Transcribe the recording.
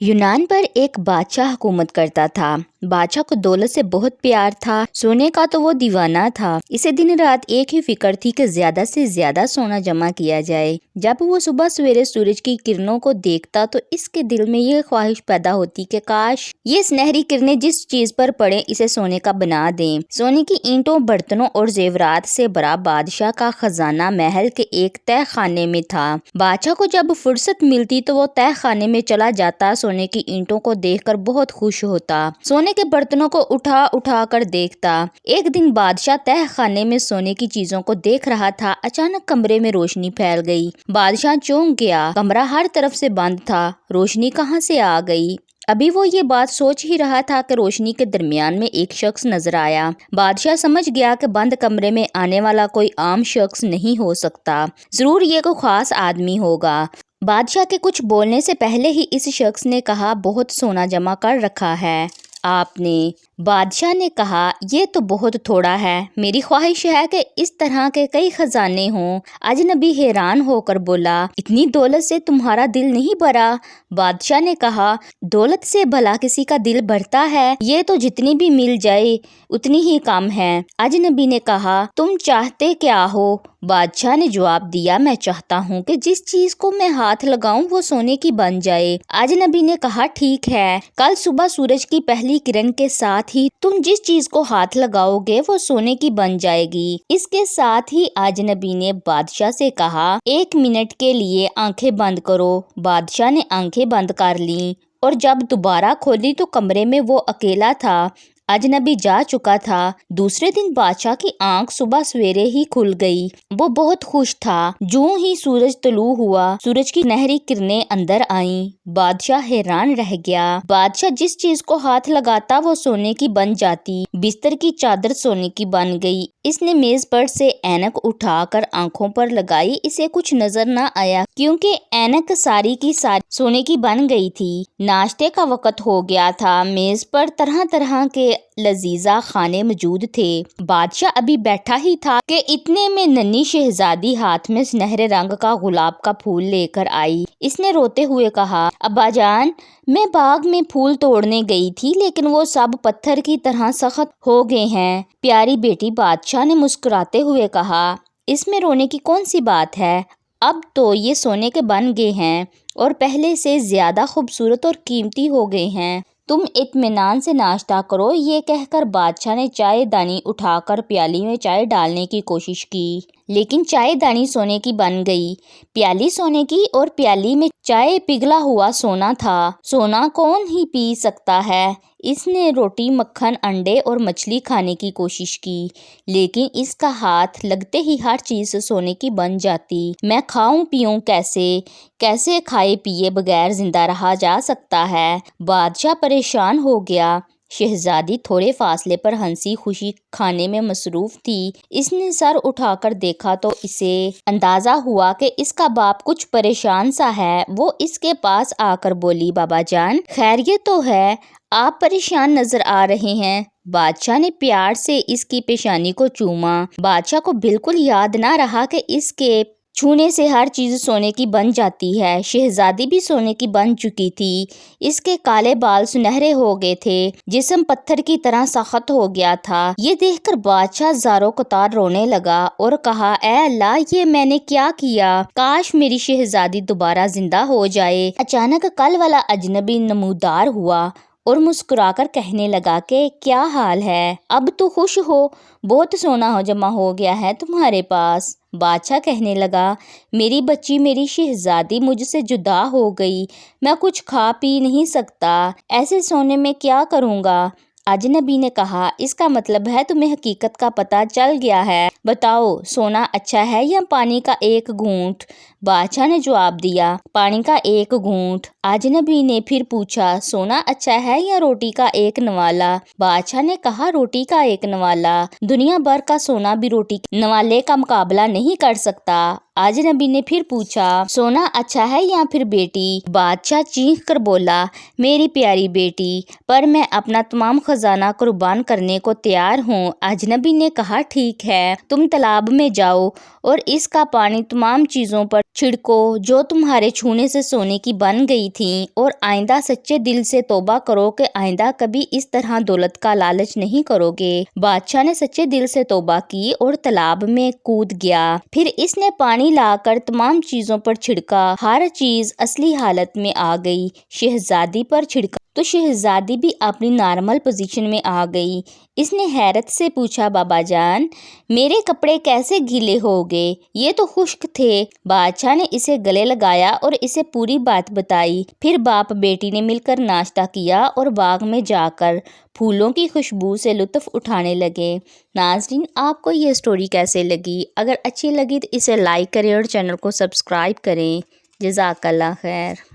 यूनान पर एक बादशाह हुकूमत करता था। बादशाह को दौलत से बहुत प्यार था। सोने का तो वो दीवाना था। इसे दिन रात एक ही फिक्र थी कि ज्यादा से ज्यादा सोना जमा किया जाए। जब वो सुबह सवेरे सूरज की किरणों को देखता तो इसके दिल में ये ख्वाहिश पैदा होती कि काश ये सुनहरी किरणें जिस चीज पर पड़े इसे सोने का बना दें। सोने की ईंटों, बर्तनों और जेवरात से भरा बादशाह का खजाना महल के एक तह खाने में था। बादशाह को जब फुर्सत मिलती तो वो तह खाने में चला जाता। सोने की ईंटों को देखकर बहुत खुश होता, सोने के बर्तनों को उठा उठा कर देखता। एक दिन बादशाह तह खाने में सोने की चीजों को देख रहा था। अचानक कमरे में रोशनी फैल गई। बादशाह चौंक गया। कमरा हर तरफ से बंद था। रोशनी कहाँ से आ गई? अभी वो ये बात सोच ही रहा था कि रोशनी के दरमियान में एक शख्स नजर आया। बादशाह समझ गया कि बंद कमरे में आने वाला कोई आम शख्स नहीं हो सकता, जरूर ये कोई खास आदमी होगा। बादशाह के कुछ बोलने से पहले ही इस शख्स ने कहा, बहुत सोना जमा कर रखा है आपने। बादशाह ने कहा, ये तो बहुत थोड़ा है, मेरी ख्वाहिश है कि इस तरह के कई खजाने हों। अजनबी हैरान होकर बोला, इतनी दौलत से तुम्हारा दिल नहीं भरा? बादशाह ने कहा, दौलत से भला किसी का दिल भरता है? ये तो जितनी भी मिल जाए उतनी ही कम है। अजनबी ने कहा, तुम चाहते क्या हो? बादशाह ने जवाब दिया, मैं चाहता हूँ कि जिस चीज को मैं हाथ लगाऊं वो सोने की बन जाए। अजनबी ने कहा, ठीक है, कल सुबह सूरज की पहली किरण के साथ ही तुम जिस चीज को हाथ लगाओगे वो सोने की बन जाएगी। इसके साथ ही अजनबी ने बादशाह से कहा, 1 मिनट के लिए आंखें बंद करो। बादशाह ने आंखें बंद कर लीं और जब दोबारा खोली तो कमरे में वो अकेला था। अजनबी जा चुका था। दूसरे दिन बादशाह की आंख सुबह सवेरे ही खुल गई। वो बहुत खुश था। जूं ही सूरज तुलू हुआ, सूरज की नहरी किरणें अंदर आईं। बादशाह हैरान रह गया। बादशाह जिस चीज को हाथ लगाता वो सोने की बन जाती। बिस्तर की चादर सोने की बन गई। इसने मेज पर से ऐनक उठाकर आंखों पर लगाई। इसे कुछ नजर न आया क्योंकि ऐनक सारी की सारी सोने की बन गई थी। नाश्ते का वक्त हो गया था। मेज पर तरह तरह के लजीजा खाने मौजूद थे। बादशाह अभी बैठा ही था कि इतने में नन्ही शहजादी हाथ में सुनहरे रंग का गुलाब का फूल लेकर आई। इसने रोते हुए कहा, अब्बा जान, मैं बाग में फूल तोड़ने गई थी लेकिन वो सब पत्थर की तरह सख्त हो गए हैं। प्यारी बेटी, बादशाह ने मुस्कुराते हुए कहा, इसमें रोने की कौन सी बात है? अब तो ये सोने के बन गए हैं और पहले से ज्यादा खूबसूरत और कीमती हो गए हैं। तुम इत्मीनान से नाश्ता करो। ये कहकर बादशाह ने चाय दानी उठाकर प्याली में चाय डालने की कोशिश की, लेकिन चाय दानी सोने की बन गई। प्याली सोने की और प्याली में चाय पिघला हुआ सोना था। सोना कौन ही पी सकता है? इसने रोटी, मक्खन, अंडे और मछली खाने की कोशिश की, लेकिन इसका हाथ लगते ही हर चीज सोने की बन जाती। मैं खाऊं पीऊं कैसे? कैसे खाए पिए बगैर जिंदा रहा जा सकता है? बादशाह परेशान हो गया। शहजादी थोड़े फासले पर हंसी खुशी खाने में मसरूफ थी। इसने सर उठाकर देखा तो इसे अंदाजा हुआ कि इसका बाप कुछ परेशान सा है। वो इसके पास आकर बोली, बाबा जान, खैरियत तो है? आप परेशान नजर आ रहे हैं। बादशाह ने प्यार से इसकी पेशानी को चूमा। बादशाह को बिल्कुल याद ना रहा कि इसके छूने से हर चीज सोने की बन जाती है। शहजादी भी सोने की बन चुकी थी। इसके काले बाल सुनहरे हो गए थे। जिस्म पत्थर की तरह सख्त हो गया था। ये देखकर बादशाह ज़ारो कतार रोने लगा और कहा, ऐ अल्लाह, ये मैंने क्या किया? काश मेरी शहजादी दोबारा जिंदा हो जाए। अचानक कल वाला अजनबी नमूदार हुआ और मुस्कुराकर कहने लगा कि क्या हाल है? अब तो खुश हो, बहुत सोना हो जमा हो गया है तुम्हारे पास। बादशाह कहने लगा, मेरी बच्ची, मेरी शहजादी मुझसे जुदा हो गई। मैं कुछ खा पी नहीं सकता। ऐसे सोने में क्या करूँगा? अजनबी ने कहा, इसका मतलब है तुम्हें हकीकत का पता चल गया है। बताओ, सोना अच्छा है या पानी का एक घूंट? बादशाह ने जवाब दिया, पानी का एक घूंट। अजनबी ने फिर पूछा, सोना अच्छा है या रोटी का एक नवाला? बादशाह ने कहा, रोटी का एक नवाला। दुनिया भर का सोना भी रोटी के नवाले का मुकाबला नहीं कर सकता। अजनबी ने फिर पूछा, सोना अच्छा है या फिर बेटी? बादशाह चीख कर बोला, मेरी प्यारी बेटी, पर मैं अपना तमाम खजाना कुर्बान करने को तैयार हूँ। अजनबी ने कहा, ठीक है, तुम तालाब में जाओ और इसका पानी तमाम चीजों पर छिड़को जो तुम्हारे छूने से सोने की बन गई थीं, और आइंदा सच्चे दिल से तौबा करो कि आइंदा कभी इस तरह दौलत का लालच नहीं करोगे। बादशाह ने सच्चे दिल से तौबा की और तालाब में कूद गया। फिर इसने पानी लाकर तमाम चीजों पर छिड़का, हर चीज असली हालत में आ गई। शहजादी पर छिड़का तो शहजादी भी अपनी नॉर्मल पोजीशन में आ गई। इसने हैरत से पूछा, बाबा जान मेरे कपड़े कैसे गीले हो गए? ये तो खुश्क थे। बादशाह ने इसे गले लगाया और इसे पूरी बात बताई। फिर बाप बेटी ने मिलकर नाश्ता किया और बाग में जाकर फूलों की खुशबू से लुत्फ उठाने लगे। नाज़रीन, आपको ये स्टोरी कैसे लगी? अगर अच्छी लगी तो इसे लाइक करें और चैनल को सब्सक्राइब करें। जज़ाकल्लाह खैर।